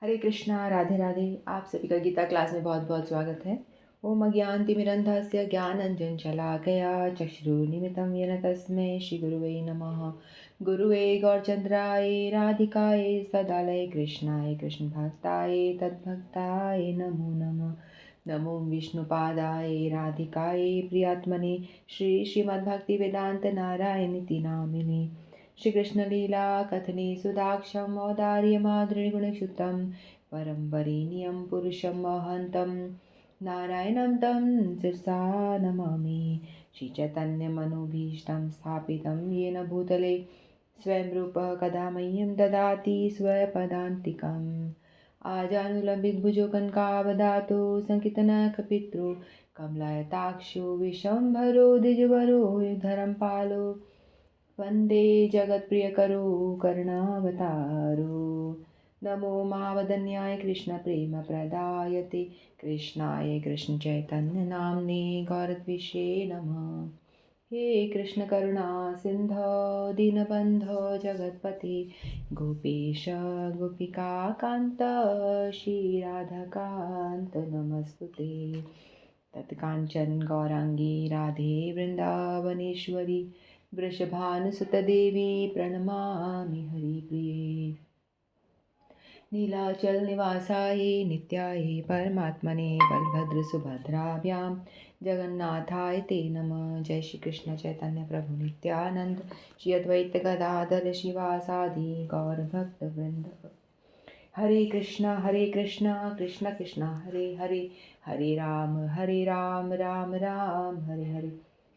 हरे कृष्णा, राधे राधे। आप सभी का गीता क्लास में बहुत बहुत स्वागत है। ओम अज्ञानतिमिरन्धस्य ज्ञानञ्जनशलाकया चक्षुरुन्मीलितं येन तस्मै श्रीगुरुवे नमः। गुरुवे गौरचन्द्राय राधिकायै सदालय कृष्णाय कृष्णभक्ताय तद्भक्ताय नमो नमः। नमो विष्णुपादाय राधिकायै प्रियात्मने श्रीमद्भक्तिवेदान्तनारायणीति नामिने। श्रीकृष्णलीला कथने सुदाक्षं औदार्यमाधुर्यगुणयुक्तं परं वरेण्यं पुरुषं महन्तं नारायणं तं शिरसा नमामि। श्रीचैतन्यमनोभीष्टं स्थापितं येन भूतले स्वयं रूपः कदा मह्यं ददाति स्वपदान्तिकम्। आजानुलम्बितभुजो कनकावदातो सङ्कीर्तनकपित्रो कमलायताक्षो विश्वम्भरो द्विजवरो धरं पालो वन्दे जगत्प्रियकरो करुणावतारो। नमो महावदन्याय कृष्णप्रेमप्रदायते कृष्णाय कृष्णचैतन्यनाम्ने गौरद्विषे नमः। हे कृष्ण करुणा सिन्धो दीनबन्धो जगत्पते गोपेश गोपिकान्त श्रीराधाकान्त नमस्तुते। तत्काञ्चन गौराङ्गी राधे वृन्दावनेश्वरी वृषभानुसुतदेवी प्रणमामि हरिप्रिये। नीलाचल निवासाय नित्याय परमात्मने बलभद्रसुभद्राभ्यां जगन्नाथाय ते नमः। जय श्री कृष्ण चैतन्य प्रभु नित्यानंद श्री अद्वैत गदाधर शिवासादि गौर भक्त वृंद। हरे कृष्णा कृष्ण कृष्ण हरे हरे, हरे राम राम राम हरे हरे।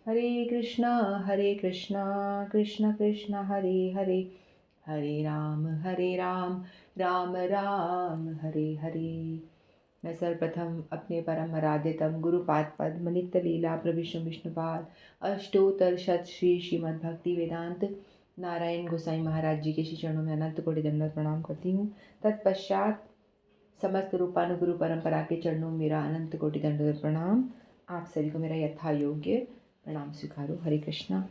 हरे कृष्णा कृष्ण कृष्ण हरे हरे, हरे राम राम राम हरे हरे। मैं सर्वप्रथम अपने परम आराध्यतम गुरुपाद पद्म नित्य लीला प्रविष्णु विष्णुपाद अष्टोत्तर शत श्री श्रीमद् भक्ति वेदांत नारायण गोसाई महाराज जी के श्री चरणों में अनंत कोटि दंडवत प्रणाम करती हूँ। तत्पश्चात समस्त रूपानुगुरु परंपरा के चरणों में मेरा अनंत कोटि दंडवत प्रणाम। आप सभी को मेरा यथा योग्य प्रणाम स्वीकारो। हरे कृष्णा।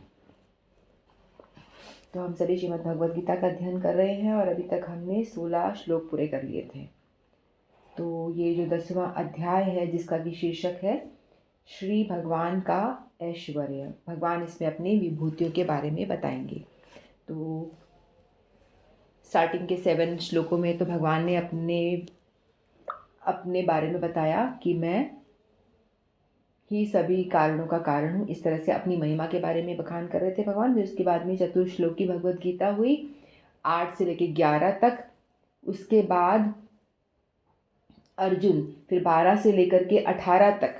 तो हम सभी श्रीमद् भगवद गीता का अध्ययन कर रहे हैं और अभी तक हमने 16 श्लोक पूरे कर लिए थे। तो ये जो 10वां अध्याय है जिसका कि शीर्षक है श्री भगवान का ऐश्वर्य। भगवान इसमें अपनी विभूतियों के बारे में बताएंगे। तो स्टार्टिंग के 7 श्लोकों में तो भगवान ने अपने बारे में बताया कि मैं ही सभी कारणों का कारण हूँ। इस तरह से अपनी महिमा के बारे में बखान कर रहे थे भगवान। फिर उसके बाद में चतुर्श्लोकी भगवद गीता हुई 8 से लेकर 11 तक। उसके बाद अर्जुन फिर 12 से लेकर के 18 तक,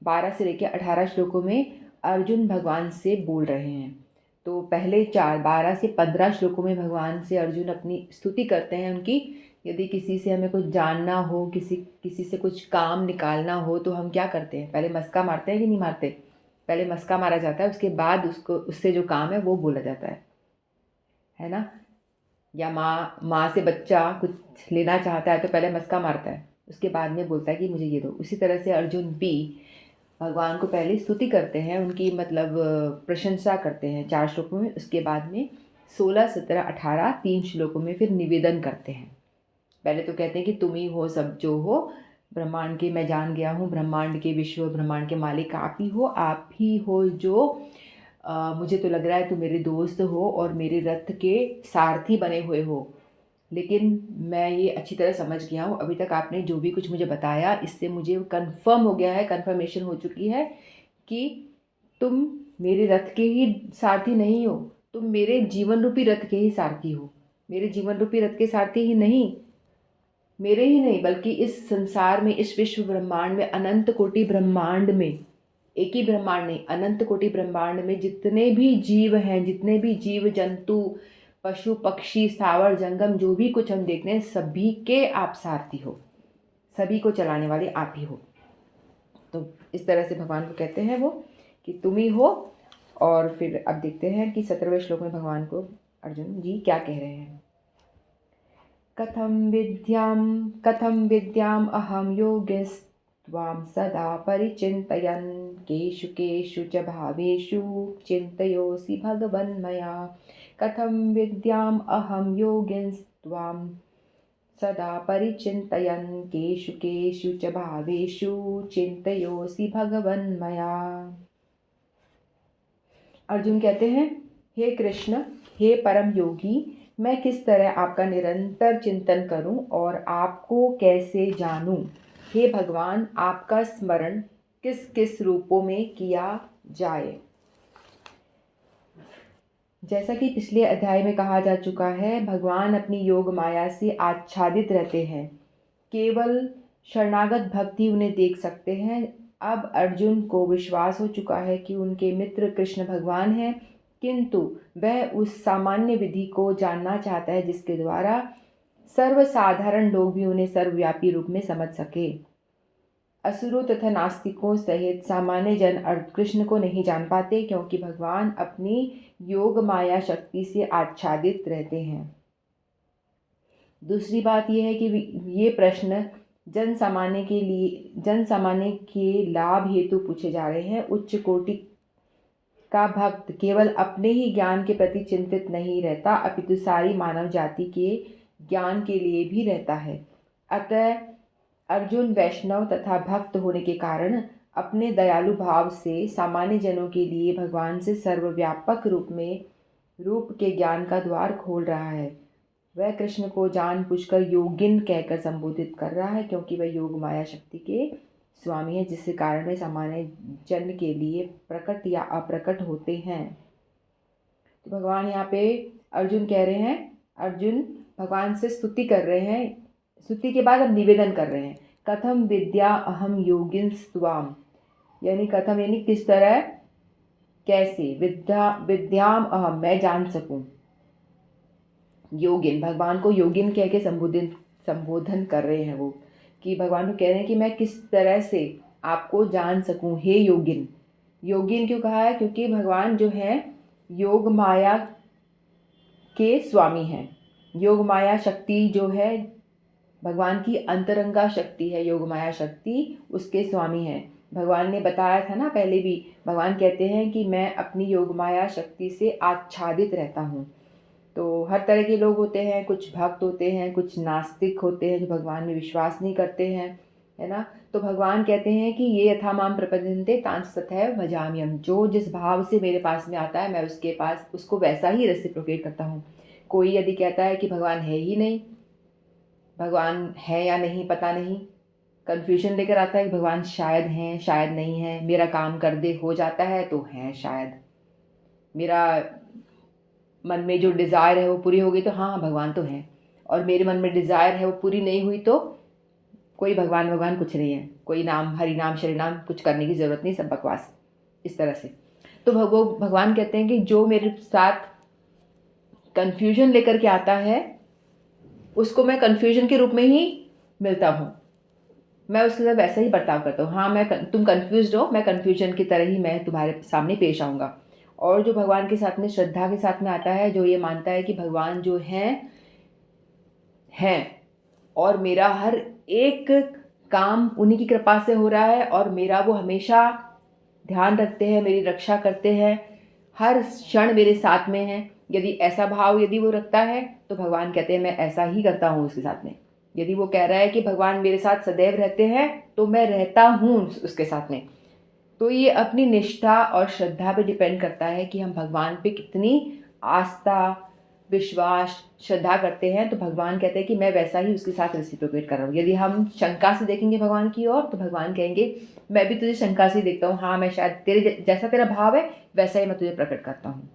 12 से लेकर 18 श्लोकों में अर्जुन भगवान से बोल रहे हैं। तो पहले 12 से 15 श्लोकों में भगवान से अर्जुन अपनी स्तुति करते हैं उनकी। यदि किसी से हमें कुछ जानना हो, किसी से कुछ काम निकालना हो तो हम क्या करते हैं? पहले मस्का मारते हैं कि नहीं मारते? पहले मस्का मारा जाता है, उसके बाद उससे जो काम है वो बोला जाता है ना। या माँ से बच्चा कुछ लेना चाहता है तो पहले मस्का मारता है, उसके बाद में बोलता है कि मुझे ये दो। उसी तरह से अर्जुन भी भगवान को पहले स्तुति करते हैं, उनकी मतलब प्रशंसा करते हैं 4 श्लोकों में। उसके बाद में 16, 17, 18 3 श्लोकों में फिर निवेदन करते हैं। पहले तो कहते हैं कि तुम ही हो सब जो हो, ब्रह्मांड के मैं जान गया हूँ, ब्रह्मांड के विश्व ब्रह्मांड के मालिक आप ही हो जो मुझे तो लग रहा है तुम मेरे दोस्त हो और मेरे रथ के सारथी बने हुए हो। लेकिन मैं ये अच्छी तरह समझ गया हूँ, अभी तक आपने जो भी कुछ मुझे बताया इससे मुझे कंफर्म हो गया है, कंफर्मेशन हो चुकी है कि तुम मेरे रथ के ही सारथी नहीं हो, तुम मेरे जीवन रूपी रथ के ही सारथी हो। मेरे जीवन रूपी रथ के सारथी ही नहीं, मेरे ही नहीं बल्कि इस संसार में, इस विश्व ब्रह्मांड में, अनंत कोटि ब्रह्मांड में, एक ही ब्रह्मांड नहीं अनंत कोटि ब्रह्मांड में जितने भी जीव हैं, जितने भी जीव जंतु पशु पक्षी स्थावर जंगम जो भी कुछ हम देखते हैं, सभी के आप सारथी हो, सभी को चलाने वाले आप ही हो। तो इस तरह से भगवान को कहते हैं वो कि तुम ही हो। और फिर अब देखते हैं कि 17वें श्लोक में भगवान को अर्जुन जी क्या कह रहे हैं। कथम विद्याम अहम योगिस्त्वां सदा परिचिन्तयन् केषु केषु च भावेषु चिन्तयोऽसि भगवन् मया। कथम विद्याम अहम योगिस्त्वां सदा परिचिन्तयन् केषु केषु च भावेषु चिन्तयोऽसि भगवन् मया। अर्जुन कहते हैं, हे कृष्ण, हे परम योगी, मैं किस तरह आपका निरंतर चिंतन करूं और आपको कैसे जानूं। हे भगवान, आपका स्मरण किस किस रूपों में किया जाए। जैसा कि पिछले अध्याय में कहा जा चुका है, भगवान अपनी योग माया से आच्छादित रहते हैं। केवल शरणागत भक्ति उन्हें देख सकते हैं। अब अर्जुन को विश्वास हो चुका है कि उनके मित्र कृष्ण भगवान हैं, किंतु वह उस सामान्य विधि को जानना चाहता है जिसके द्वारा सर्वसाधारण लोग भी उन्हें सर्वव्यापी रूप में समझ सके। असुरों तथा नास्तिकों सहित सामान्य जन कृष्ण को नहीं जान पाते, क्योंकि भगवान अपनी योग माया शक्ति से आच्छादित रहते हैं। दूसरी बात यह है कि ये प्रश्न जन सामान्य के लाभ हेतु पूछे जा रहे हैं। उच्च कोटि का भक्त केवल अपने ही ज्ञान के प्रति चिंतित नहीं रहता, अपितु सारी मानव जाति के ज्ञान के लिए भी रहता है। अतः अर्जुन वैष्णव तथा भक्त होने के कारण अपने दयालु भाव से सामान्य जनों के लिए भगवान से सर्वव्यापक रूप के ज्ञान का द्वार खोल रहा है। वह कृष्ण को जानबूझकर योगिन कहकर संबोधित कर रहा है, क्योंकि वह योग माया शक्ति के स्वामी है, जिसके कारण वे सामान्य जन के लिए प्रकट या अप्रकट होते हैं। तो भगवान यहाँ पे अर्जुन कह रहे हैं, अर्जुन भगवान से स्तुति कर रहे हैं। स्तुति के बाद अब निवेदन कर रहे हैं, कथम विद्या अहम योगिन स्वाम, यानी कथम यानी किस तरह, कैसे, विद्याम अहम मैं जान सकूं। योगिन, भगवान को योगिन कह के संबोधन कर रहे हैं वो, कि भगवान को कह रहे हैं कि मैं किस तरह से आपको जान सकूं, हे योगिन। योगिन क्यों कहा है? क्योंकि भगवान जो है योग माया के स्वामी हैं। योग माया शक्ति जो है भगवान की अंतरंगा शक्ति है, योग माया शक्ति उसके स्वामी हैं। भगवान ने बताया था ना पहले भी, भगवान कहते हैं कि मैं अपनी योग माया शक्ति से आच्छादित रहता हूँ। तो हर तरह के लोग होते हैं, कुछ भक्त होते हैं, कुछ नास्तिक होते हैं जो भगवान में विश्वास नहीं करते हैं, है ना। तो भगवान कहते हैं कि ये यथा माम प्रपद्यन्ते तांस तथैव भजाम्यहम्, जो जिस भाव से मेरे पास में आता है मैं उसके पास उसको वैसा ही रेसिप्रोकेट करता हूँ। कोई यदि कहता है कि भगवान है ही नहीं, भगवान है या नहीं पता नहीं, कन्फ्यूजन लेकर आता है कि भगवान शायद हैं शायद नहीं है, मेरा काम कर दे हो जाता है तो हैं शायद, मेरा मन में जो डिज़ायर है वो पूरी हो गई तो हाँ भगवान तो है, और मेरे मन में डिज़ायर है वो पूरी नहीं हुई तो कोई भगवान कुछ नहीं है, कोई नाम हरि नाम शरि नाम कुछ करने की ज़रूरत नहीं, सब बकवास, इस तरह से। तो भगवान कहते हैं कि जो मेरे साथ कन्फ्यूजन लेकर के आता है उसको मैं कन्फ्यूजन के रूप में ही मिलता हूँ, मैं उसके साथ वैसा ही बर्ताव करता हूँ। हाँ तुम कन्फ्यूज हो, मैं कन्फ्यूजन की तरह ही मैं तुम्हारे सामने पेश आऊँगा। और जो भगवान के साथ में श्रद्धा के साथ में आता है, जो ये मानता है कि भगवान जो हैं और मेरा हर एक काम उन्हीं की कृपा से हो रहा है और मेरा वो हमेशा ध्यान रखते हैं, मेरी रक्षा करते हैं, हर क्षण मेरे साथ में हैं, यदि ऐसा भाव यदि वो रखता है तो भगवान कहते हैं मैं ऐसा ही करता हूँ उसके साथ में। यदि वो कह रहा है कि भगवान मेरे साथ सदैव रहते हैं तो मैं रहता हूँ उसके साथ में। तो ये अपनी निष्ठा और श्रद्धा पे डिपेंड करता है कि हम भगवान पे कितनी आस्था विश्वास श्रद्धा करते हैं। तो भगवान कहते हैं कि मैं वैसा ही उसके साथ रेसिप्रोकेट कर रहा हूँ। यदि हम शंका से देखेंगे भगवान की ओर तो भगवान कहेंगे मैं भी तुझे शंका से देखता हूँ, हाँ मैं शायद तेरे जैसा तेरा भाव है वैसा ही मैं तुझे प्रकट करता हूँ,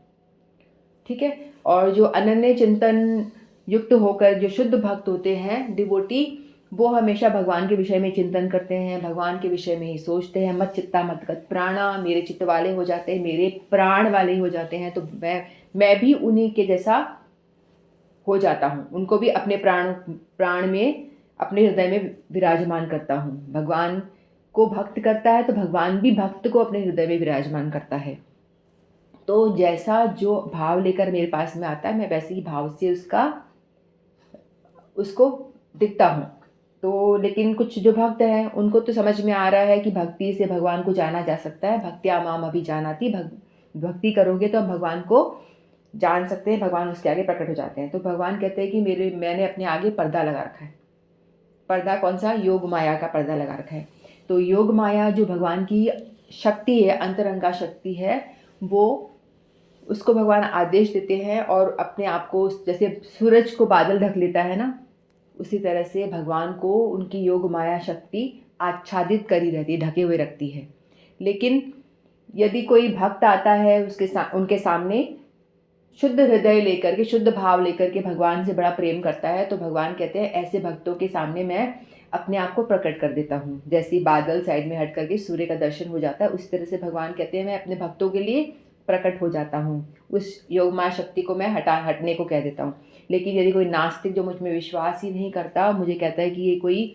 ठीक है। और जो अनन्य चिंतन युक्त होकर जो शुद्ध भक्त होते हैं डिवोटी, वो हमेशा भगवान के विषय में चिंतन करते हैं, भगवान के विषय में ही सोचते हैं। मत चित्ता मत गत प्राणा, मेरे चित्त वाले हो जाते हैं, मेरे प्राण वाले हो जाते हैं, तो मैं भी उन्हीं के जैसा हो जाता हूँ, उनको भी अपने प्राण में अपने हृदय में विराजमान करता हूँ। भगवान को भक्त करता है तो भगवान भी भक्त को अपने हृदय में विराजमान करता है। तो जैसा जो भाव लेकर मेरे पास में आता है मैं वैसे ही भाव से उसको दिखता हूँ। तो लेकिन कुछ जो भक्त हैं उनको तो समझ में आ रहा है कि भक्ति से भगवान को जाना जा सकता है। भक्त्या माम अभिजानाति, भक्ति करोगे तो हम भगवान को जान सकते हैं, भगवान उसके आगे प्रकट हो जाते हैं। तो भगवान कहते हैं कि मैंने अपने आगे पर्दा लगा रखा है। पर्दा कौन सा? योग माया का पर्दा लगा रखा है। तो योग माया जो भगवान की शक्ति है, अंतरंगा शक्ति है, वो उसको भगवान आदेश देते हैं और अपने आप को, जैसे सूरज को बादल ढक लेता है ना, उसी तरह से भगवान को उनकी योग माया शक्ति आच्छादित करी रहती है, ढके हुए रखती है। लेकिन यदि कोई भक्त आता है उनके सामने शुद्ध हृदय लेकर के, शुद्ध भाव लेकर के, भगवान से बड़ा प्रेम करता है, तो भगवान कहते हैं ऐसे भक्तों के सामने मैं अपने आप को प्रकट कर देता हूँ। जैसे बादल साइड में हट करके सूर्य का दर्शन हो जाता है, उस तरह से भगवान कहते हैं मैं अपने भक्तों के लिए प्रकट हो जाता हूँ। उस योग माया शक्ति को मैं हटने को कह देता हूँ। लेकिन यदि कोई नास्तिक जो मुझ में विश्वास ही नहीं करता, मुझे कहता है कि ये कोई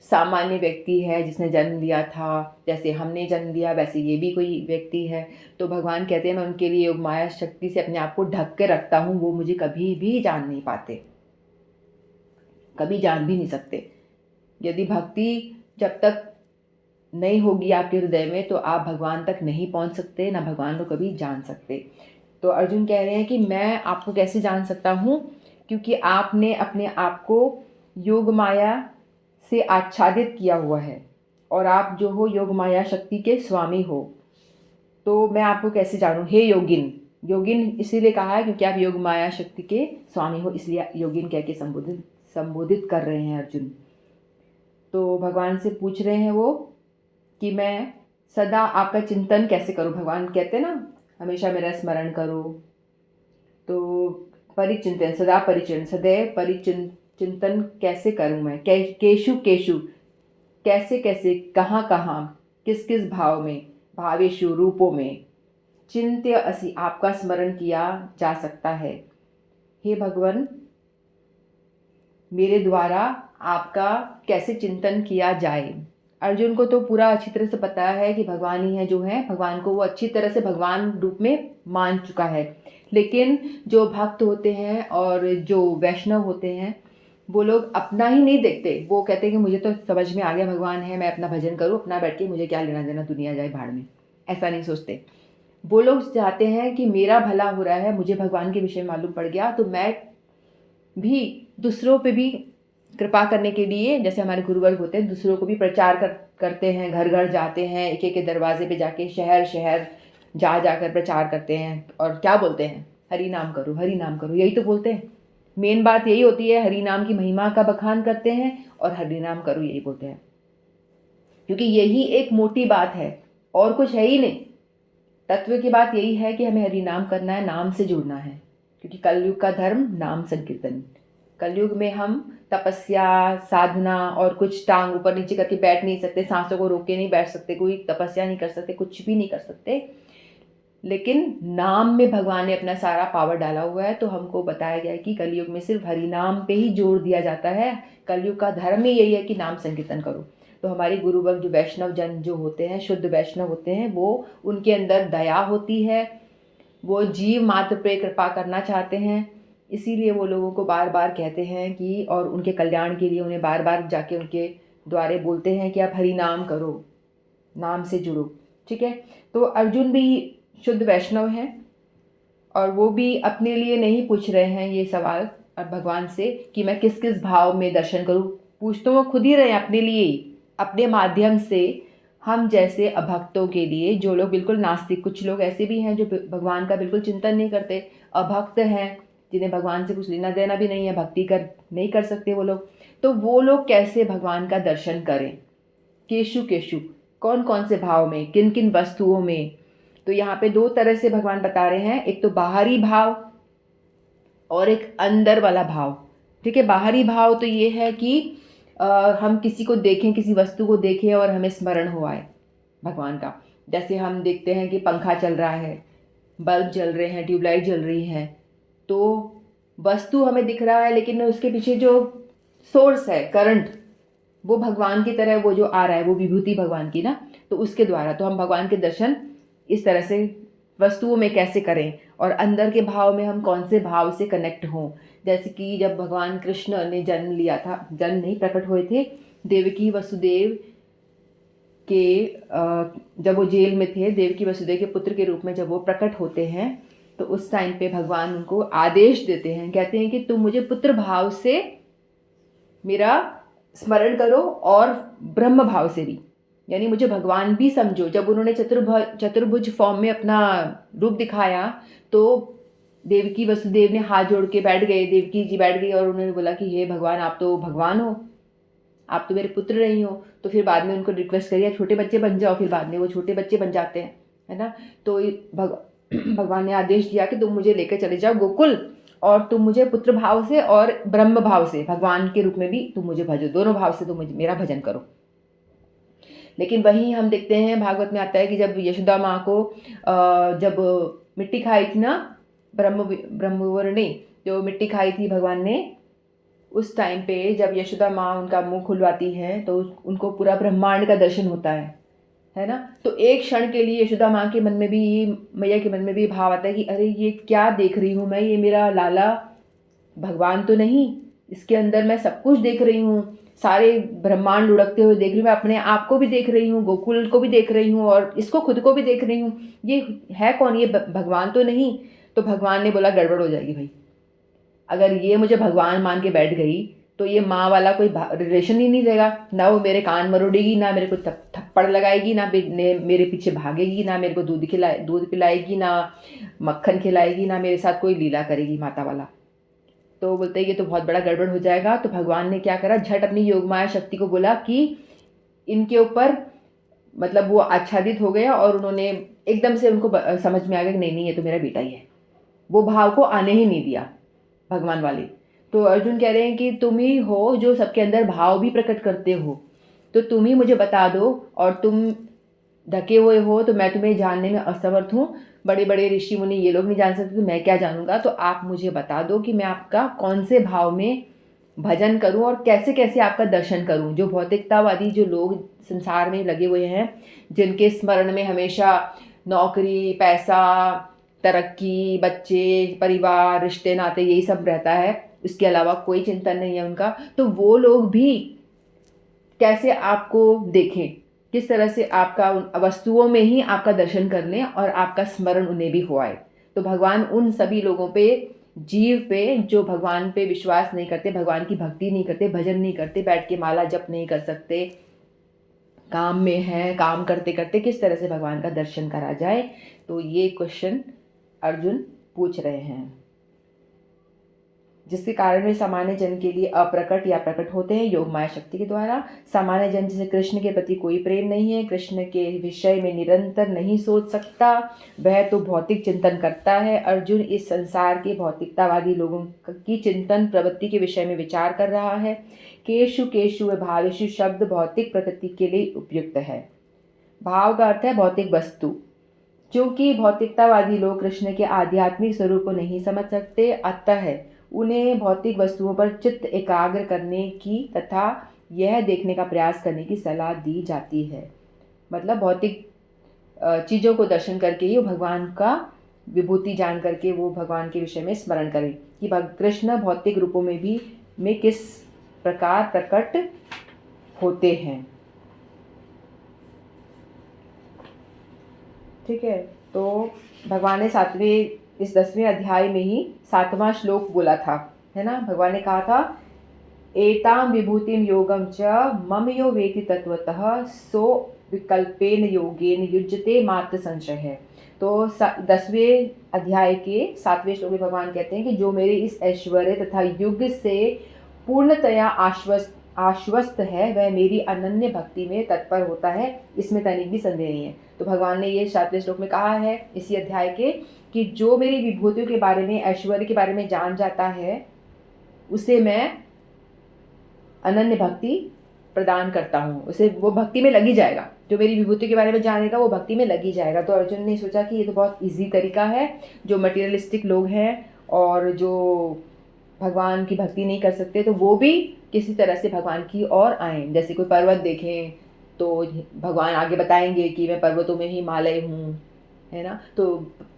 सामान्य व्यक्ति है जिसने जन्म लिया था, जैसे हमने जन्म लिया वैसे ये भी कोई व्यक्ति है, तो भगवान कहते हैं मैं उनके लिए योग माया शक्ति से अपने आप को ढक के रखता हूँ। वो मुझे कभी भी जान नहीं पाते, कभी जान भी नहीं सकते। यदि भक्ति जब तक नहीं होगी आपके हृदय में, तो आप भगवान तक नहीं पहुँच सकते, ना भगवान को कभी जान सकते। तो अर्जुन कह रहे हैं कि मैं आपको कैसे जान सकता हूँ, क्योंकि आपने अपने आप को योग माया से आच्छादित किया हुआ है और आप जो हो योग माया शक्ति के स्वामी हो। तो मैं आपको कैसे जानूं? हे योगिन, योगिन इसीलिए कहा है क्योंकि आप योग माया शक्ति के स्वामी हो, इसलिए योगिन कह के संबोधित कर रहे हैं अर्जुन। तो भगवान से पूछ रहे हैं वो कि मैं सदा आपका चिंतन कैसे करूं। भगवान कहते हैं ना हमेशा मेरा स्मरण करो। तो परिचिंतन, सदा परिचिंतन, सदैव परिचिंतन कैसे करूं मैं? केशु केशु, कैसे कैसे, कहाँ कहाँ, किस किस भाव में, भावेशु रूपों में, चिंत्य असि, आपका स्मरण किया जा सकता है। हे भगवान, मेरे द्वारा आपका कैसे चिंतन किया जाए। अर्जुन को तो पूरा अच्छी तरह से पता है कि भगवान ही है जो है, भगवान को वो अच्छी तरह से भगवान रूप में मान चुका है। लेकिन जो भक्त होते हैं और जो वैष्णव होते हैं, वो लोग अपना ही नहीं देखते। वो कहते हैं कि मुझे तो समझ में आ गया भगवान है, मैं अपना भजन करूँ, अपना बैठ के, मुझे क्या लेना देना, दुनिया जाए भाड़ में। ऐसा नहीं सोचते। वो लोग चाहते हैं कि मेरा भला हो रहा है, मुझे भगवान के विषय में मालूम पड़ गया, तो मैं भी दूसरों पे भी कृपा करने के लिए, जैसे हमारे गुरुवर्ग होते हैं, दूसरों को भी प्रचार करते हैं, घर घर जाते हैं, एक एक दरवाजे पे जाके, शहर शहर जाकर प्रचार करते हैं। और क्या बोलते हैं? हरि नाम करो, हरि नाम करो, यही तो बोलते हैं। मेन बात यही होती है, हरि नाम की महिमा का बखान करते हैं और हरि नाम करो यही बोलते हैं, क्योंकि यही एक मोटी बात है और कुछ है ही नहीं। तत्व की बात यही है कि हमें हरि नाम करना है, नाम से जुड़ना है, क्योंकि कलयुग का धर्म नाम संकीर्तन। कलयुग में हम तपस्या, साधना और कुछ टांग ऊपर नीचे करके बैठ नहीं सकते, सांसों को रोक के नहीं बैठ सकते, कोई तपस्या नहीं कर सकते, कुछ भी नहीं कर सकते। लेकिन नाम में भगवान ने अपना सारा पावर डाला हुआ है। तो हमको बताया गया है कि कलयुग में सिर्फ हरि नाम पे ही जोर दिया जाता है। कलयुग का धर्म ही यही है कि नाम संकीर्तन करो। तो हमारे गुरुवर्ग जो वैष्णव जन जो होते हैं, शुद्ध वैष्णव होते हैं, वो उनके अंदर दया होती है, वो जीव मात्र पे कृपा करना चाहते हैं। इसीलिए वो लोगों को बार बार कहते हैं कि, और उनके कल्याण के लिए उन्हें बार बार जाके उनके द्वारे बोलते हैं कि आप हरि नाम करो, नाम से जुड़ो। ठीक है। तो अर्जुन भी शुद्ध वैष्णव हैं और वो भी अपने लिए नहीं पूछ रहे हैं ये सवाल अब भगवान से कि मैं किस किस भाव में दर्शन करूं। पूछ तो वो खुद ही रहे हैं अपने लिए, अपने माध्यम से। हम जैसे अभक्तों के लिए, जो लोग बिल्कुल नास्तिक, कुछ लोग ऐसे भी हैं जो भगवान का बिल्कुल चिंतन नहीं करते, अभक्त हैं, जिन्हें भगवान से कुछ लेना देना भी नहीं है, भक्ति नहीं कर सकते वो लोग। तो वो लोग कैसे भगवान का दर्शन करें? केशु केशु, कौन कौन से भाव में, किन किन वस्तुओं में? तो यहाँ पे दो तरह से भगवान बता रहे हैं, एक तो बाहरी भाव और एक अंदर वाला भाव। ठीक है। बाहरी भाव तो ये है कि हम किसी को देखें, किसी वस्तु को देखें और हमें स्मरण हो आए भगवान का। जैसे हम देखते हैं कि पंखा चल रहा है, बल्ब जल रहे हैं, ट्यूबलाइट जल रही है, तो वस्तु हमें दिख रहा है, लेकिन उसके पीछे जो सोर्स है, करंट, वो भगवान की तरह वो जो आ रहा है, वो विभूति भगवान की ना, तो उसके द्वारा तो हम भगवान के दर्शन इस तरह से वस्तुओं में कैसे करें, और अंदर के भाव में हम कौन से भाव से कनेक्ट हों। जैसे कि जब भगवान कृष्ण ने जन्म लिया था, जन्म नहीं, प्रकट हुए थे देवकी वसुदेव के, जब वो जेल में थे, देवकी वसुदेव के पुत्र के रूप में जब वो प्रकट होते हैं, तो उस टाइम पे भगवान उनको आदेश देते हैं, कहते हैं कि तुम मुझे पुत्र भाव से मेरा स्मरण करो और ब्रह्म भाव से भी, यानी मुझे भगवान भी समझो। जब उन्होंने चतुर्भुज फॉर्म में अपना रूप दिखाया तो देवकी वसुदेव ने हाथ जोड़ के बैठ गए, देवकी जी बैठ गई और उन्होंने बोला कि हे भगवान, आप तो भगवान हो, आप तो मेरे पुत्र नहीं हो। तो फिर बाद में उनको रिक्वेस्ट करिए छोटे बच्चे बन जाओ, फिर बाद में वो छोटे बच्चे बन जाते हैं, है ना। तो भगवान ने आदेश दिया कि तुम मुझे लेकर चले जाओ गोकुल, और तुम मुझे पुत्र भाव से और ब्रह्म भाव से, भगवान के रूप में भी तुम मुझे भजो, दोनों भाव से तुम मुझे मेरा भजन करो। लेकिन वहीं हम देखते हैं, भागवत में आता है कि जब यशोदा माँ को जब मिट्टी खाई थी ना, ब्रह्मवर ने जो मिट्टी खाई थी भगवान ने, उस टाइम पे जब यशोदा माँ उनका मुंह खुलवाती है तो उनको पूरा ब्रह्मांड का दर्शन होता है ना। तो एक क्षण के लिए यशोदा माँ के मन में भी ये, मैया के मन में भी भाव आता है कि अरे ये क्या देख रही हूँ मैं, ये मेरा लाला भगवान तो नहीं, इसके अंदर मैं सब कुछ देख रही हूँ, सारे ब्रह्मांड लुढ़कते हुए देख रही हूँ, मैं अपने आप को भी देख रही हूँ, गोकुल को भी देख रही हूँ और इसको खुद को भी देख रही हूँ, ये है कौन, ये भगवान तो नहीं। तो भगवान ने बोला गड़बड़ हो जाएगी भाई, अगर ये मुझे भगवान मान के बैठ गई तो ये माँ वाला कोई रिलेशन ही नहीं रहेगा, ना वो मेरे कान मरोड़ेगी, ना मेरे को थप्पड़ लगाएगी, ना मेरे पीछे भागेगी, ना मेरे को दूध पिलाएगी, ना मक्खन खिलाएगी, ना मेरे साथ कोई लीला करेगी माता वाला। तो बोलते ये तो बहुत बड़ा गड़बड़ हो जाएगा। तो भगवान ने क्या करा, झट अपनी योगमाया शक्ति को बोला कि इनके ऊपर, मतलब वो आच्छादित हो गया और उन्होंने एकदम से उनको समझ में आ गया कि नहीं नहीं ये तो मेरा बेटा ही है, वो भाव को आने ही नहीं दिया भगवान वाले। तो अर्जुन कह रहे हैं कि तुम ही हो जो सबके अंदर भाव भी प्रकट करते हो, तो तुम ही मुझे बता दो, और तुम ढके हुए हो तो मैं तुम्हें जानने में असमर्थ हूँ, बड़े बड़े ऋषि मुनि ये लोग नहीं जान सकते तो मैं क्या जानूंगा, तो आप मुझे बता दो कि मैं आपका कौन से भाव में भजन करूं और कैसे कैसे आपका दर्शन करूं। जो भौतिकतावादी जो लोग संसार में लगे हुए हैं, जिनके स्मरण में हमेशा नौकरी, पैसा, तरक्की, बच्चे, परिवार, रिश्ते नाते यही सब रहता है, इसके अलावा कोई चिंतन नहीं है उनका, तो वो लोग भी कैसे आपको देखें, किस तरह से आपका उन वस्तुओं में ही आपका दर्शन कर लें और आपका स्मरण उन्हें भी हो आए। तो भगवान उन सभी लोगों पे, जीव पे, जो भगवान पे विश्वास नहीं करते, भगवान की भक्ति नहीं करते, भजन नहीं करते, बैठ के माला जप नहीं कर सकते, काम में है, काम करते करते किस तरह से भगवान का दर्शन करा जाए, तो ये क्वेश्चन अर्जुन पूछ रहे हैं। जिसके कारण वे सामान्य जन के लिए अप्रकट या प्रकट होते हैं योग माया शक्ति के द्वारा। सामान्य जन जिसे कृष्ण के प्रति कोई प्रेम नहीं है, कृष्ण के विषय में निरंतर नहीं सोच सकता, वह तो भौतिक चिंतन करता है। अर्जुन इस संसार के भौतिकतावादी लोगों की चिंतन प्रवृत्ति के विषय में विचार कर रहा है। केशु केशु व भावेशु शब्द भौतिक प्रकृति के लिए उपयुक्त है। भाव का अर्थ है भौतिक वस्तु। क्योंकि भौतिकतावादी लोग कृष्ण के आध्यात्मिक स्वरूप को नहीं समझ सकते, अतः उन्हें भौतिक वस्तुओं पर चित्त एकाग्र करने की तथा यह देखने का प्रयास करने की सलाह दी जाती है। मतलब भौतिक चीज़ों को दर्शन करके ही, भगवान का विभूति जान करके वो भगवान के विषय में स्मरण करें कि कृष्ण भौतिक रूपों में भी किस प्रकार प्रकट होते हैं। ठीक है, तो भगवान ने इस 10वें अध्याय में ही 7वां श्लोक बोला था, है ना। भगवान ने कहा था एताम विभूतिम योगम च मम यो वेति तत्वतः सो विकल्पेन योगेन युज्यते मात्र संशय है। तो 10वें अध्याय के 7वें श्लोक में भगवान कहते हैं कि जो मेरे इस ऐश्वर्य तथा युग से पूर्णतया आश्वस्त है, वह मेरी अनन्य भक्ति में तत्पर होता है, इसमें तनिक भी संदेह नहीं है। तो भगवान ने ये 7वें श्लोक में कहा है इसी अध्याय के कि जो मेरी विभूतियों के बारे में, ऐश्वर्य के बारे में जान जाता है, उसे मैं अनन्य भक्ति प्रदान करता हूँ, उसे वो भक्ति में लगी जाएगा। जो मेरी विभूति के बारे में जानेगा वो भक्ति में लगी जाएगा। तो अर्जुन ने सोचा कि ये तो बहुत इजी तरीका है, जो मटेरियलिस्टिक लोग हैं और जो भगवान की भक्ति नहीं कर सकते, तो वो भी किसी तरह से भगवान की ओर आएँ। जैसे कोई पर्वत देखें तो भगवान आगे बताएंगे कि मैं पर्वतों में हिमालय हूँ, है ना। तो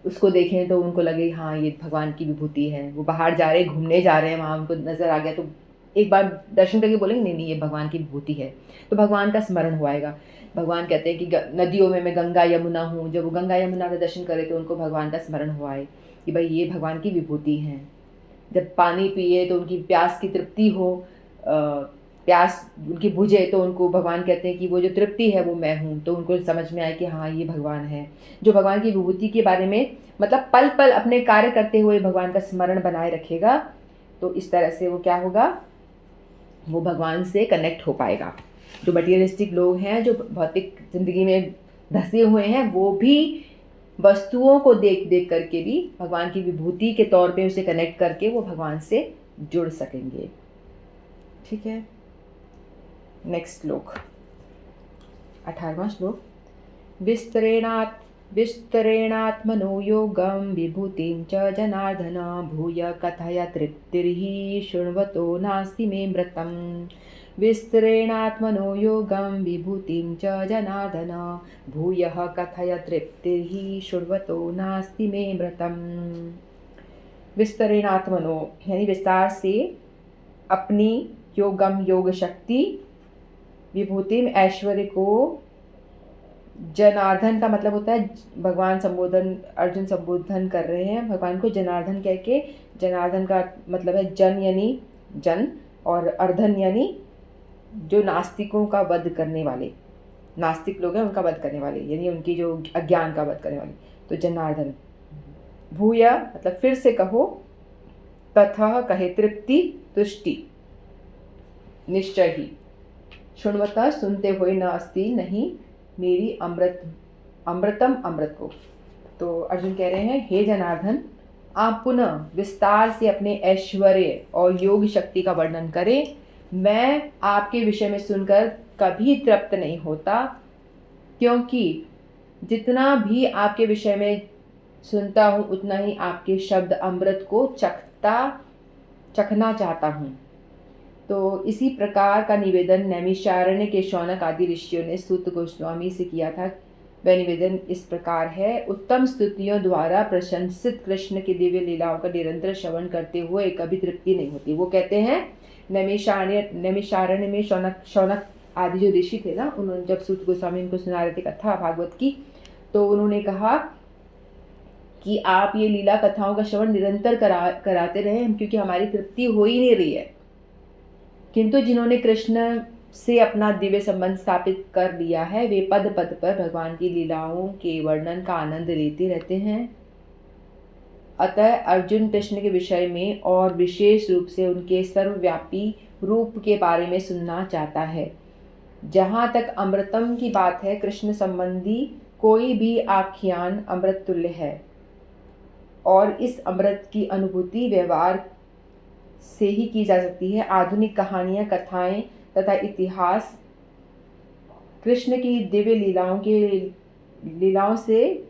उसको देखें तो उनको लगे हाँ ये भगवान की विभूति है। वो बाहर जा रहे, घूमने जा रहे हैं, वहाँ उनको नज़र आ गया तो एक बार दर्शन करके बोलेंगे नहीं नहीं ये भगवान की विभूति है, तो भगवान का स्मरण हुआएगा। भगवान कहते हैं कि नदियों में मैं गंगा यमुना हूँ, जब वो गंगा यमुना का दर्शन करे तो उनको भगवान का स्मरण हुआ है। कि भाई ये भगवान की विभूति हैं। जब पानी पिए तो उनकी प्यास की तृप्ति हो, प्यास उनकी बुझे तो उनको भगवान कहते हैं कि वो जो तृप्ति है वो मैं हूँ, तो उनको समझ में आए कि हाँ ये भगवान है। जो भगवान की विभूति के बारे में मतलब पल पल अपने कार्य करते हुए भगवान का स्मरण बनाए रखेगा, तो इस तरह से वो क्या होगा, वो भगवान से कनेक्ट हो पाएगा। जो मटीरियलिस्टिक लोग हैं, जो भौतिक ज़िंदगी में धंसे हुए हैं, वो भी वस्तुओं को देख देख करके भी भगवान की विभूति के तौर पे उसे कनेक्ट करके वो भगवान से जुड़ सकेंगे। ठीक है, नेक्स्ट श्लोक, 18वां श्लोक। विस्तरेणात्मनो योगं विभूतिं च जनार्दन भूय कथय तृप्तिर्हि शृण्वतो नास्ति मे मृतम्। विस्तरेणात्मनो योगं विभूतिं च जनार्दन भूय कथय तृप्तिर्हि शृण्वतो नास्ति मे मृतम्। विस्तरेणात्मनो यानी विस्तार से अपनी योगम योग शक्ति, विभूतिम ऐश्वर्य को, जनार्दन का मतलब होता है भगवान संबोधन, अर्जुन संबोधन कर रहे हैं भगवान को जनार्दन कह के। जनार्दन का मतलब है जन यानी जन, और अर्धन यानी जो नास्तिकों का वध करने वाले, नास्तिक लोग हैं उनका वध करने वाले, यानी उनकी जो अज्ञान का वध करने वाले, तो जनार्दन। भूया मतलब फिर से कहो, कथः कहे, तृप्ति तुष्टि, निश्चय ही, शुण्वता सुनते हुए, न अस्ति नहीं, मेरी अमृतम अमृत को। तो अर्जुन कह रहे हैं, हे जनार्दन, आप पुनः विस्तार से अपने ऐश्वर्य और योग शक्ति का वर्णन करें। मैं आपके विषय में सुनकर कभी तृप्त नहीं होता, क्योंकि जितना भी आपके विषय में सुनता हूँ उतना ही आपके शब्द अमृत को चखना चाहता हूँ। तो इसी प्रकार का निवेदन नैमिषारण्य के शौनक आदि ऋषियों ने सूत गोस्वामी से किया था। वह निवेदन इस प्रकार है, उत्तम स्तुतियों द्वारा प्रशंसित कृष्ण की दिव्य लीलाओं का निरंतर श्रवण करते हुए कभी तृप्ति नहीं होती। वो कहते हैं नैमिषारण्य में शौनक आदि जो ऋषि थे ना, उन्होंने जब सूत गोस्वामी उनको सुना रहे थे कथा भागवत की, तो उन्होंने कहा कि आप ये लीला कथाओं का श्रवण निरंतर कराते रहें, क्योंकि हमारी तृप्ति हो ही नहीं रही है। किंतु जिन्होंने कृष्ण से अपना दिव्य संबंध स्थापित कर लिया है, वे पद पद पर भगवान की लीलाओं के वर्णन का आनंद लेते रहते हैं। अतः अर्जुन कृष्ण के विषय में और विशेष रूप से उनके सर्वव्यापी रूप के बारे में सुनना चाहता है। जहाँ तक अमृतम की बात है, कृष्ण संबंधी कोई भी आख्यान अमृत तुल्य है, और इस अमृत की अनुभूति व्यवहार से ही की जा सकती है। आधुनिक कहानियाँ, कथाएं तथा इतिहास कृष्ण की दिव्य लीलाओं से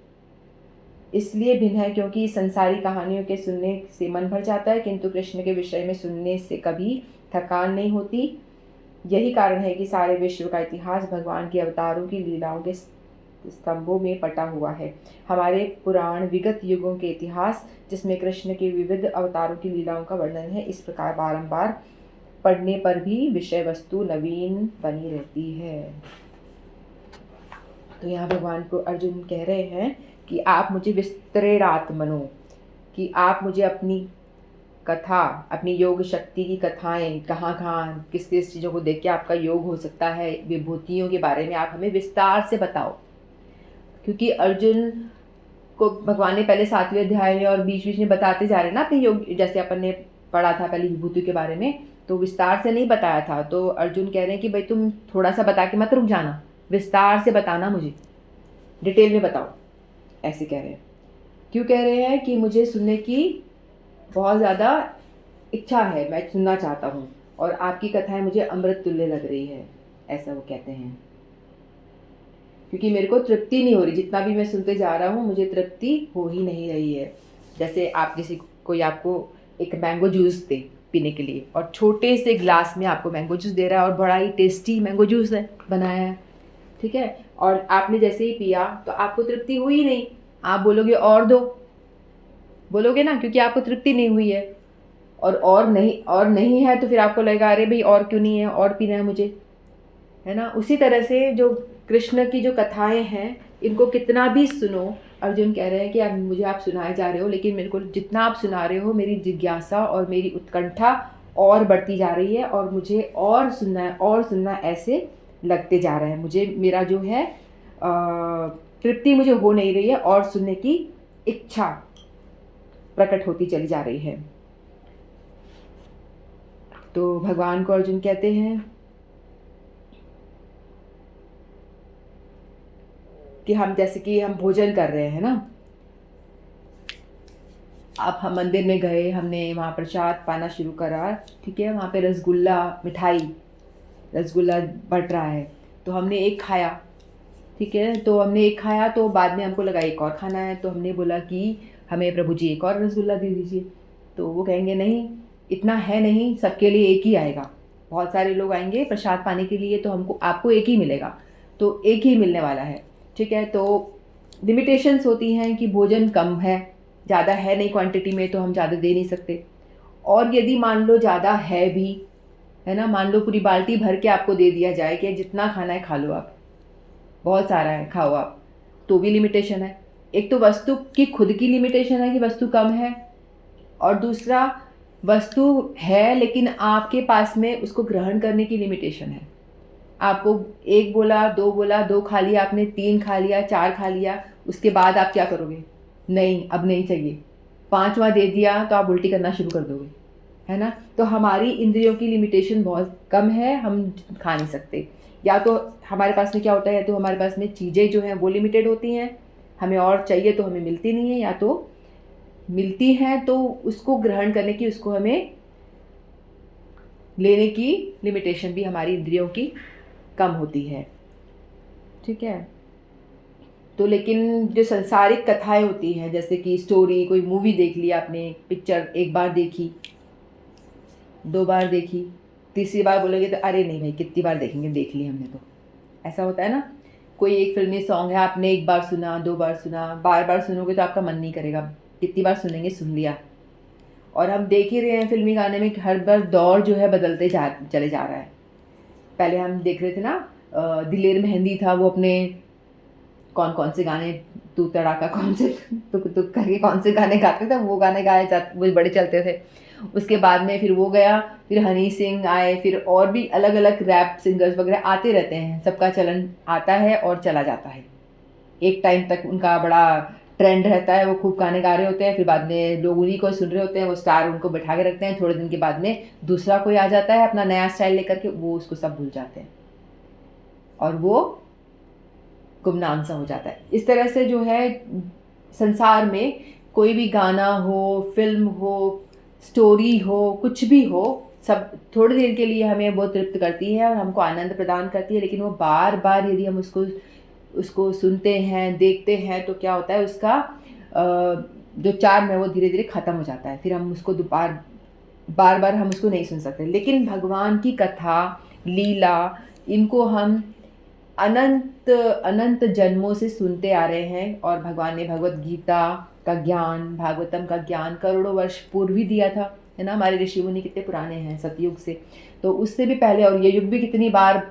इसलिए भिन्न है क्योंकि संसारी कहानियों के सुनने से मन भर जाता है, किंतु कृष्ण के विषय में सुनने से कभी थकान नहीं होती। यही कारण है कि सारे विश्व का इतिहास भगवान के अवतारों की लीलाओं के स्तंभों में पटा हुआ है। हमारे पुराण विगत युगों के इतिहास, जिसमें कृष्ण के विविध अवतारों की लीलाओं का वर्णन है, इस प्रकार बारंबार पढ़ने पर भी विषय वस्तु नवीन बनी रहती है। तो यहाँ भगवान को अर्जुन कह रहे हैं कि आप मुझे विस्तरेणात्मनो, कि आप मुझे अपनी कथा, अपनी योग शक्ति की कथाएं, कहाँ किस किस चीज़ों को देख के आपका योग हो सकता है, विभूतियों के बारे में आप हमें विस्तार से बताओ। क्योंकि अर्जुन को भगवान ने पहले 7वें अध्याय में और बीच बीच में बताते जा रहे हैं ना अपने योग, जैसे अपन ने पढ़ा था पहले विभूति के बारे में, तो विस्तार से नहीं बताया था। तो अर्जुन कह रहे हैं कि भाई तुम थोड़ा सा बता के मत रुक जाना, विस्तार से बताना, मुझे डिटेल में बताओ, ऐसे कह रहे हैं। क्यों कह रहे हैं कि मुझे सुनने की बहुत ज़्यादा इच्छा है, मैं सुनना चाहता हूँ, और आपकी कथाएं मुझे अमृत तुल्य लग रही है, ऐसा वो कहते हैं। क्योंकि मेरे को तृप्ति नहीं हो रही, जितना भी मैं सुनते जा रहा हूँ मुझे तृप्ति हो ही नहीं रही है। जैसे आप कोई आपको एक मैंगो जूस दे पीने के लिए, और छोटे से ग्लास में आपको मैंगो जूस दे रहा है, और बड़ा ही टेस्टी मैंगो जूस है बनाया है, ठीक है, और आपने जैसे ही पिया तो आपको तृप्ति हुई नहीं, आप बोलोगे और दो, बोलोगे ना, क्योंकि आपको तृप्ति नहीं हुई है। और नहीं है तो फिर आपको लगेगा अरे भाई और क्यों नहीं है, और पीना है मुझे, है ना। उसी तरह से जो कृष्ण की जो कथाएं हैं, इनको कितना भी सुनो अर्जुन कह रहे हैं कि अब आप सुनाए जा रहे हो, लेकिन मेरे को जितना आप सुना रहे हो मेरी जिज्ञासा और मेरी उत्कंठा और बढ़ती जा रही है और मुझे और सुनना है और सुनना ऐसे लगते जा रहा है। मुझे मेरा जो है तृप्ति मुझे हो नहीं रही है और सुनने की इच्छा प्रकट होती चली जा रही है। तो भगवान को अर्जुन कहते हैं कि हम जैसे कि हम भोजन कर रहे हैं ना, अब हम मंदिर में गए, हमने वहाँ प्रसाद पाना शुरू करा, ठीक है, वहाँ पे रसगुल्ला मिठाई रसगुल्ला बट रहा है, तो हमने एक खाया, ठीक है, तो हमने एक खाया तो बाद में हमको लगा एक और खाना है, तो हमने बोला कि हमें प्रभु जी एक और रसगुल्ला दे दीजिए। तो वो कहेंगे नहीं, इतना है नहीं, सबके लिए एक ही आएगा, बहुत सारे लोग आएंगे प्रसाद पाने के लिए, तो हमको आपको एक ही मिलेगा, तो एक ही मिलने वाला है, ठीक है। तो लिमिटेशंस होती हैं कि भोजन कम है, ज़्यादा है नहीं क्वांटिटी में, तो हम ज़्यादा दे नहीं सकते। और यदि मान लो ज़्यादा है भी, है ना, मान लो पूरी बाल्टी भर के आपको दे दिया जाए कि जितना खाना है खा लो, आप बहुत सारा है खाओ आप, तो भी लिमिटेशन है। एक तो वस्तु की खुद की लिमिटेशन है कि वस्तु कम है, और दूसरा वस्तु है लेकिन आपके पास में उसको ग्रहण करने की लिमिटेशन है। आपको एक बोला, दो बोला, दो खा लिया आपने, तीन खा लिया, चार खा लिया, उसके बाद आप क्या करोगे? नहीं, अब नहीं चाहिए। पांचवा दे दिया तो आप उल्टी करना शुरू कर दोगे, है ना। तो हमारी इंद्रियों की लिमिटेशन बहुत कम है, हम खा नहीं सकते। या तो हमारे पास में क्या होता है, तो हमारे पास में चीज़ें जो हैं वो लिमिटेड होती हैं, हमें और चाहिए तो हमें मिलती नहीं है, या तो मिलती हैं तो उसको ग्रहण करने की, उसको हमें लेने की लिमिटेशन भी हमारी इंद्रियों की कम होती है, ठीक है। तो लेकिन जो संसारिक कथाएं होती हैं, जैसे कि स्टोरी, कोई मूवी देख लिया आपने, पिक्चर एक बार देखी, दो बार देखी, तीसरी बार बोलोगे तो अरे नहीं भाई कितनी बार देखेंगे, देख ली हमने, तो ऐसा होता है ना। कोई एक फिल्मी सॉन्ग है, आपने एक बार सुना, दो बार सुना, बार बार सुनोगे तो आपका मन नहीं करेगा, कितनी बार सुनेंगे, सुन लिया। और हम देख ही रहे हैं फिल्मी गाने में हर बार दौर जो है बदलते चले जा रहा है। पहले हम देख रहे थे ना, दिलेर मेहंदी था, वो अपने कौन कौन से गाने, तू तड़ाका, कौन से तुक तुक करके कौन से गाने गाते थे, वो गाने वो बड़े चलते थे। उसके बाद में फिर वो गया, फिर हनी सिंह आए, फिर और भी अलग अलग रैप सिंगर्स वगैरह आते रहते हैं, सबका चलन आता है और चला जाता है। एक टाइम तक उनका बड़ा ट्रेंड रहता है, वो खूब गाने गा रहे होते हैं, फिर बाद में लोग उन्हीं को सुन रहे होते हैं, वो स्टार उनको बैठा के रखते हैं, थोड़े दिन के बाद में दूसरा कोई आ जाता है अपना नया स्टाइल लेकर के, वो उसको सब भूल जाते हैं और वो गुमनाम सा हो जाता है। इस तरह से जो है संसार में कोई भी गाना हो, फिल्म हो, स्टोरी हो, कुछ भी हो, सब थोड़ी देर के लिए हमें बहुत तृप्त करती है और हमको आनंद प्रदान करती है, लेकिन वो बार बार यदि हम उसको सुनते हैं, देखते हैं, तो क्या होता है, उसका जो चार्म है वो धीरे धीरे ख़त्म हो जाता है, फिर हम उसको बार बार हम उसको नहीं सुन सकते। लेकिन भगवान की कथा, लीला, इनको हम अनंत अनंत जन्मों से सुनते आ रहे हैं, और भगवान ने भगवत गीता का ज्ञान, भागवतम का ज्ञान करोड़ों वर्ष पूर्व ही दिया था, है ना। हमारे ऋषि मुनि कितने पुराने हैं, सतयुग से, तो उससे भी पहले, और ये युग भी कितनी बार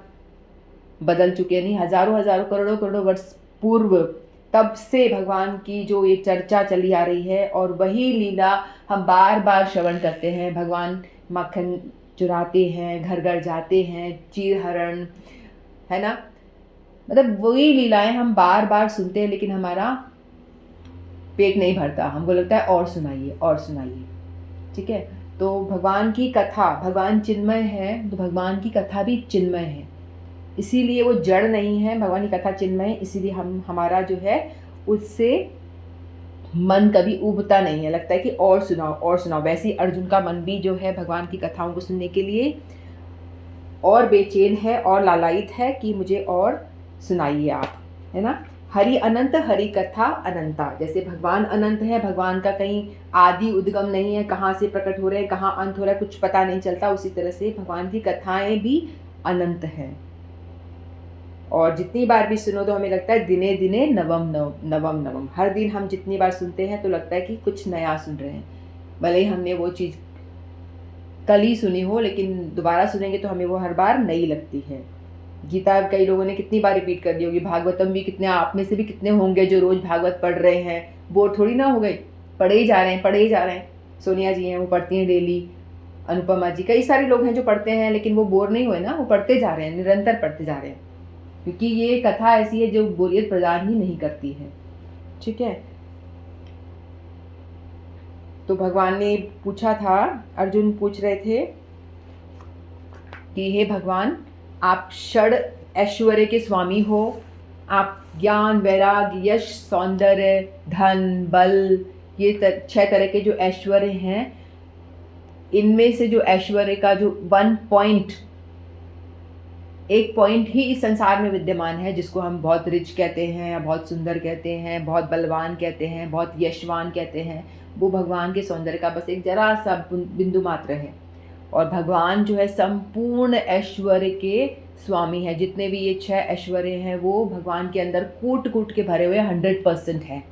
बदल चुके हैं, नहीं हजारों हजारों करोड़ों करोड़ों वर्ष पूर्व, तब से भगवान की जो ये चर्चा चली आ रही है, और वही लीला हम बार बार श्रवण करते हैं। भगवान माखन चुराते हैं, घर घर जाते हैं, चीरहरण, है ना, मतलब वही लीलाएं हम बार बार सुनते हैं, लेकिन हमारा पेट नहीं भरता, हमको लगता है और सुनाइए और सुनाइए, ठीक है। तो भगवान की कथा, भगवान चिन्मय है तो भगवान की कथा भी चिन्मय है, इसीलिए वो जड़ नहीं है, भगवान की कथा चिन्मय है, इसीलिए हमारा जो है उससे मन कभी उबता नहीं है, लगता है कि और सुनाओ और सुनाओ। वैसे ही अर्जुन का मन भी जो है भगवान की कथाओं को सुनने के लिए और बेचैन है और लालायित है कि मुझे और सुनाइए आप, है ना। हरि अनंत, हरि कथा अनंता, जैसे भगवान अनंत है, भगवान का कहीं आदि उद्गम नहीं है, कहाँ से प्रकट हो रहे हैं, कहाँ अंत हो रहा है, कुछ पता नहीं चलता, उसी तरह से भगवान की कथाएं भी अनंत है, और जितनी बार भी सुनो तो हमें लगता है दिने दिने नवम नवम नवम, हर दिन हम जितनी बार सुनते हैं तो लगता है कि कुछ नया सुन रहे हैं, भले ही हमने वो चीज़ कल ही सुनी हो, लेकिन दोबारा सुनेंगे तो हमें वो हर बार नई लगती है। गीता कई लोगों ने कितनी बार रिपीट कर दी होगी, भागवतम भी कितने, आप में से भी कितने होंगे जो रोज़ भागवत पढ़ रहे हैं, बोर थोड़ी ना हो गई, पढ़े ही जा रहे हैं, पढ़े ही जा रहे हैं। सोनिया जी हैं, वो पढ़ती हैं डेली, अनुपमा जी, कई सारे लोग हैं जो पढ़ते हैं, लेकिन वो बोर नहीं हुए ना, वो पढ़ते जा रहे हैं, निरंतर पढ़ते जा रहे हैं, क्योंकि ये कथा ऐसी है जो बोरियत प्रदान ही नहीं करती है। ठीक है, तो भगवान ने पूछा था, अर्जुन पूछ रहे थे कि हे भगवान, आप षड ऐश्वर्य के स्वामी हो, आप ज्ञान, वैराग्य, यश, सौंदर्य, धन, बल, ये 6 तरह के जो ऐश्वर्य हैं, इनमें से जो ऐश्वर्य का जो एक पॉइंट ही इस संसार में विद्यमान है, जिसको हम बहुत रिच कहते हैं, बहुत सुंदर कहते हैं, बहुत बलवान कहते हैं, बहुत यशवान कहते हैं, वो भगवान के सौंदर्य का बस एक जरा सा बिंदु मात्र है। और भगवान जो है संपूर्ण ऐश्वर्य के स्वामी है। जितने भी ये 6 ऐश्वर्य हैं वो भगवान के अंदर कूट कूट के भरे हुए 100% है।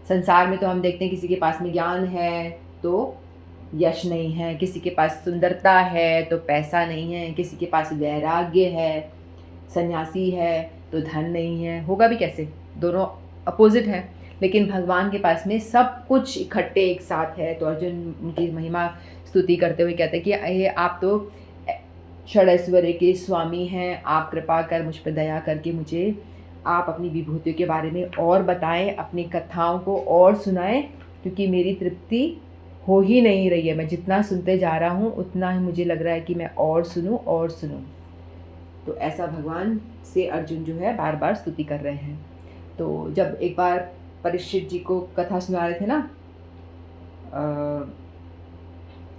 संसार में तो हम देखते हैं किसी के पास में ज्ञान है तो यश नहीं है, किसी के पास सुंदरता है तो पैसा नहीं है, किसी के पास वैराग्य है, सन्यासी है तो धन नहीं है, होगा भी कैसे, दोनों अपोजिट हैं। लेकिन भगवान के पास में सब कुछ इकट्ठे एक साथ है। तो अर्जुन उनकी महिमा स्तुति करते हुए कहते हैं कि ये आप तो षडैश्वर्य के स्वामी हैं, आप कृपा कर मुझ पर दया करके मुझे आप अपनी विभूतियों के बारे में और बताएं, अपनी कथाओं को और सुनाएं, क्योंकि मेरी तृप्ति हो ही नहीं रही है। मैं जितना सुनते जा रहा हूँ उतना ही मुझे लग रहा है कि मैं और सुनूं और सुनूं। तो ऐसा भगवान से अर्जुन जो है बार बार स्तुति कर रहे हैं। तो जब एक बार परीक्षित जी को कथा सुना रहे थे ना,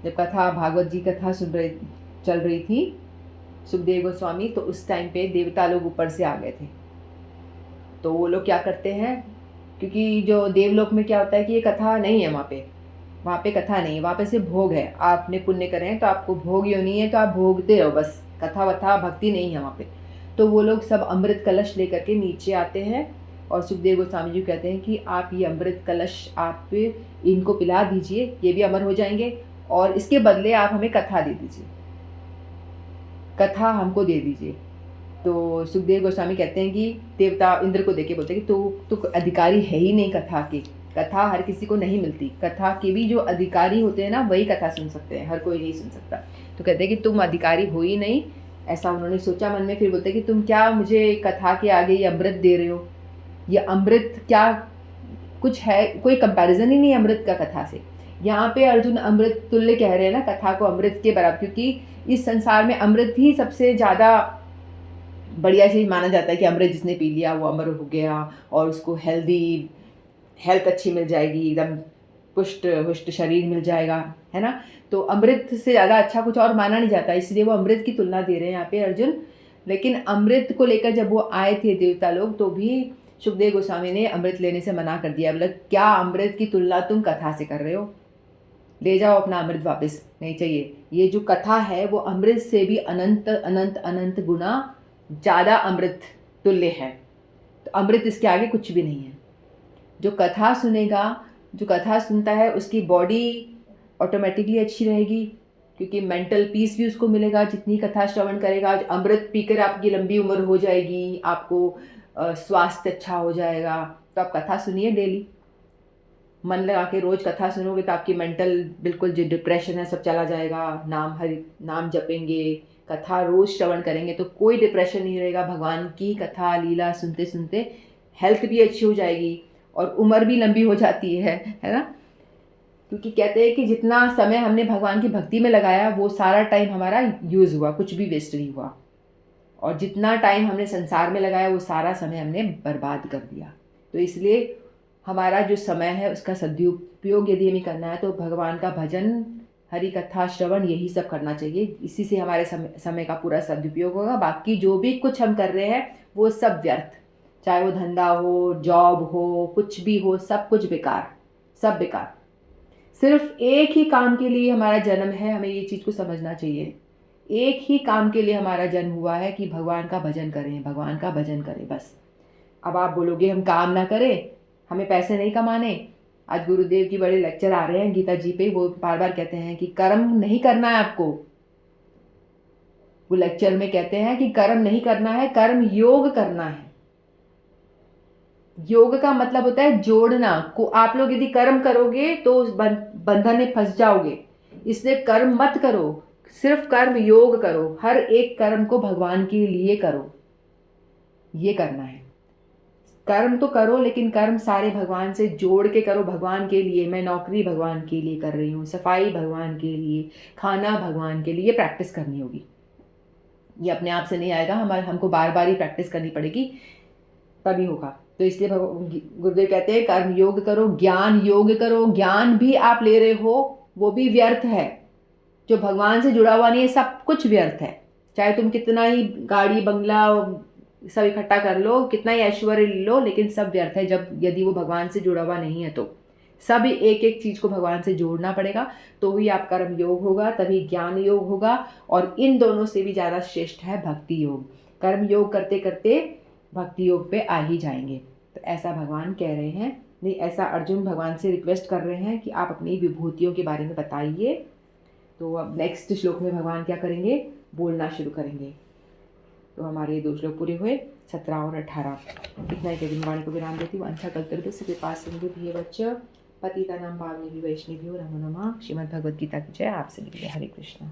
जब कथा भागवत जी कथा चल रही थी सुखदेव गोस्वामी, तो उस टाइम पे देवता लोग ऊपर से आ गए थे। तो वो लोग क्या करते हैं, क्योंकि जो देवलोक में क्या होता है कि ये कथा नहीं है, वहाँ पे कथा नहीं है, वहाँ पे सिर्फ भोग है। आपने पुण्य करे हैं तो आपको भोग योनी है, तो आप भोगते रहो बस, कथा वथा भक्ति नहीं है वहाँ पे। तो वो लोग सब अमृत कलश लेकर के नीचे आते हैं और सुखदेव गोस्वामी जी कहते हैं कि आप ये अमृत कलश आप इनको पिला दीजिए, ये भी अमर हो जाएंगे, और इसके बदले आप हमें कथा दे दीजिए, कथा हमको दे दीजिए। तो सुखदेव गोस्वामी कहते हैं कि देवता इंद्र को देके बोलते हैं कि तू अधिकारी है ही नहीं कथा के, कथा हर किसी को नहीं मिलती, कथा के भी जो अधिकारी होते हैं ना वही कथा सुन सकते हैं, हर कोई नहीं सुन सकता। तो कहते हैं कि तुम अधिकारी हो ही नहीं, ऐसा उन्होंने सोचा मन में। फिर बोलते हैं कि तुम क्या मुझे कथा के आगे ये अमृत दे रहे हो, ये अमृत क्या कुछ है, कोई कंपैरिजन ही नहीं अमृत का कथा से। यहाँ पे अर्जुन अमृत तुल्य कह रहे हैं ना कथा को, अमृत के बराबर, क्योंकि इस संसार में अमृत ही सबसे ज़्यादा बढ़िया चीज़ माना जाता है कि अमृत जिसने पी लिया वो अमर हो गया और उसको हेल्थ अच्छी मिल जाएगी, एकदम पुष्ट हुष्ट शरीर मिल जाएगा, है ना। तो अमृत से ज़्यादा अच्छा कुछ और माना नहीं जाता, इसलिए वो अमृत की तुलना दे रहे हैं यहाँ पे अर्जुन। लेकिन अमृत को लेकर जब वो आए थे देवता लोग, तो भी सुखदेव गोस्वामी ने अमृत लेने से मना कर दिया। बोला क्या अमृत की तुलना तुम कथा से कर रहे हो, ले जाओ अपना अमृत वापस, नहीं चाहिए। ये जो कथा है वो अमृत से भी अनंत अनंत अनंत गुना ज़्यादा अमृत तुल्य है। तो अमृत इसके आगे कुछ भी नहीं है। जो कथा सुनेगा, जो कथा सुनता है, उसकी बॉडी ऑटोमेटिकली अच्छी रहेगी, क्योंकि मेंटल पीस भी उसको मिलेगा जितनी कथा श्रवण करेगा। अमृत पीकर आपकी लंबी उम्र हो जाएगी, आपको स्वास्थ्य अच्छा हो जाएगा। तो आप कथा सुनिए डेली, मन लगा के रोज़ कथा सुनोगे तो आपकी मेंटल बिल्कुल जो डिप्रेशन है सब चला जाएगा। नाम जपेंगे, कथा रोज़ श्रवण करेंगे तो कोई डिप्रेशन नहीं रहेगा। भगवान की कथा लीला सुनते सुनते हेल्थ भी अच्छी हो जाएगी और उम्र भी लंबी हो जाती है ना। क्योंकि कहते हैं कि जितना समय हमने भगवान की भक्ति में लगाया वो सारा टाइम हमारा यूज़ हुआ, कुछ भी वेस्ट नहीं हुआ। और जितना टाइम हमने संसार में लगाया वो सारा समय हमने बर्बाद कर दिया। तो इसलिए हमारा जो समय है उसका सदुपयोग यदि हमें करना है तो भगवान का भजन, हरि कथा श्रवण, यही सब करना चाहिए। इसी से हमारे समय का पूरा सदुपयोग होगा। बाकी जो भी कुछ हम कर रहे हैं वो सब व्यर्थ, चाहे वो धंधा हो, जॉब हो, कुछ भी हो, सब कुछ बेकार, सब बेकार। सिर्फ एक ही काम के लिए हमारा जन्म है, हमें ये चीज़ को समझना चाहिए। एक ही काम के लिए हमारा जन्म हुआ है कि भगवान का भजन करें, भगवान का भजन करें, बस। अब आप बोलोगे हम काम ना करें, हमें पैसे नहीं कमाने। आज गुरुदेव की बड़े लेक्चर आ रहे हैं गीता जी पे, वो बार बार कहते हैं कि कर्म नहीं करना है आपको, वो लेक्चर में कहते हैं कि कर्म नहीं करना है, कर्म योग करना है। योग का मतलब होता है जोड़ना को। आप लोग यदि कर्म करोगे तो उस बंधन में फंस जाओगे, इसलिए कर्म मत करो, सिर्फ कर्म योग करो। हर एक कर्म को भगवान के लिए करो, ये करना है। कर्म तो करो, लेकिन कर्म सारे भगवान से जोड़ के करो, भगवान के लिए। मैं नौकरी भगवान के लिए कर रही हूँ, सफाई भगवान के लिए, खाना भगवान के लिए। ये प्रैक्टिस करनी होगी, ये अपने आप से नहीं आएगा, हमको बार बार ही प्रैक्टिस करनी पड़ेगी, तभी होगा। तो इसलिए गुरुदेव कहते हैं कर्म योग करो, ज्ञान योग करो। ज्ञान भी आप ले रहे हो वो भी व्यर्थ है, जो भगवान से जुड़ा हुआ नहीं है सब कुछ व्यर्थ है। चाहे तुम कितना ही गाड़ी बंगला सब इकट्ठा कर लो, कितना ही ऐश्वर्य ले लो, लेकिन सब व्यर्थ है जब यदि वो भगवान से जुड़ा हुआ नहीं है। तो सब एक एक चीज़ को भगवान से जोड़ना पड़ेगा, तो ही आप कर्म योग होगा, तभी ज्ञान योग होगा। और इन दोनों से भी ज़्यादा श्रेष्ठ है भक्ति योग। कर्म योग करते करते भक्ति योग पे आ ही जाएंगे। तो ऐसा भगवान कह रहे हैं, नहीं ऐसा अर्जुन भगवान से रिक्वेस्ट कर रहे हैं कि आप अपनी विभूतियों के बारे में बताइए। तो अब नेक्स्ट श्लोक में भगवान क्या करेंगे, बोलना शुरू करेंगे। तो हमारे 2 श्लोक पूरे हुए, 17 और 18। इतना ही कहकर वाणी को विराम देती हूँ। अंथा कल्पतरुभ्यश्च कृपा सिन्धुभ्येव च पतितानां पावनेभ्यो वैष्णवेभ्यो नमो नमः। श्रीमद् भगवद गीता की जय। आप सभी के लिए हरे कृष्ण।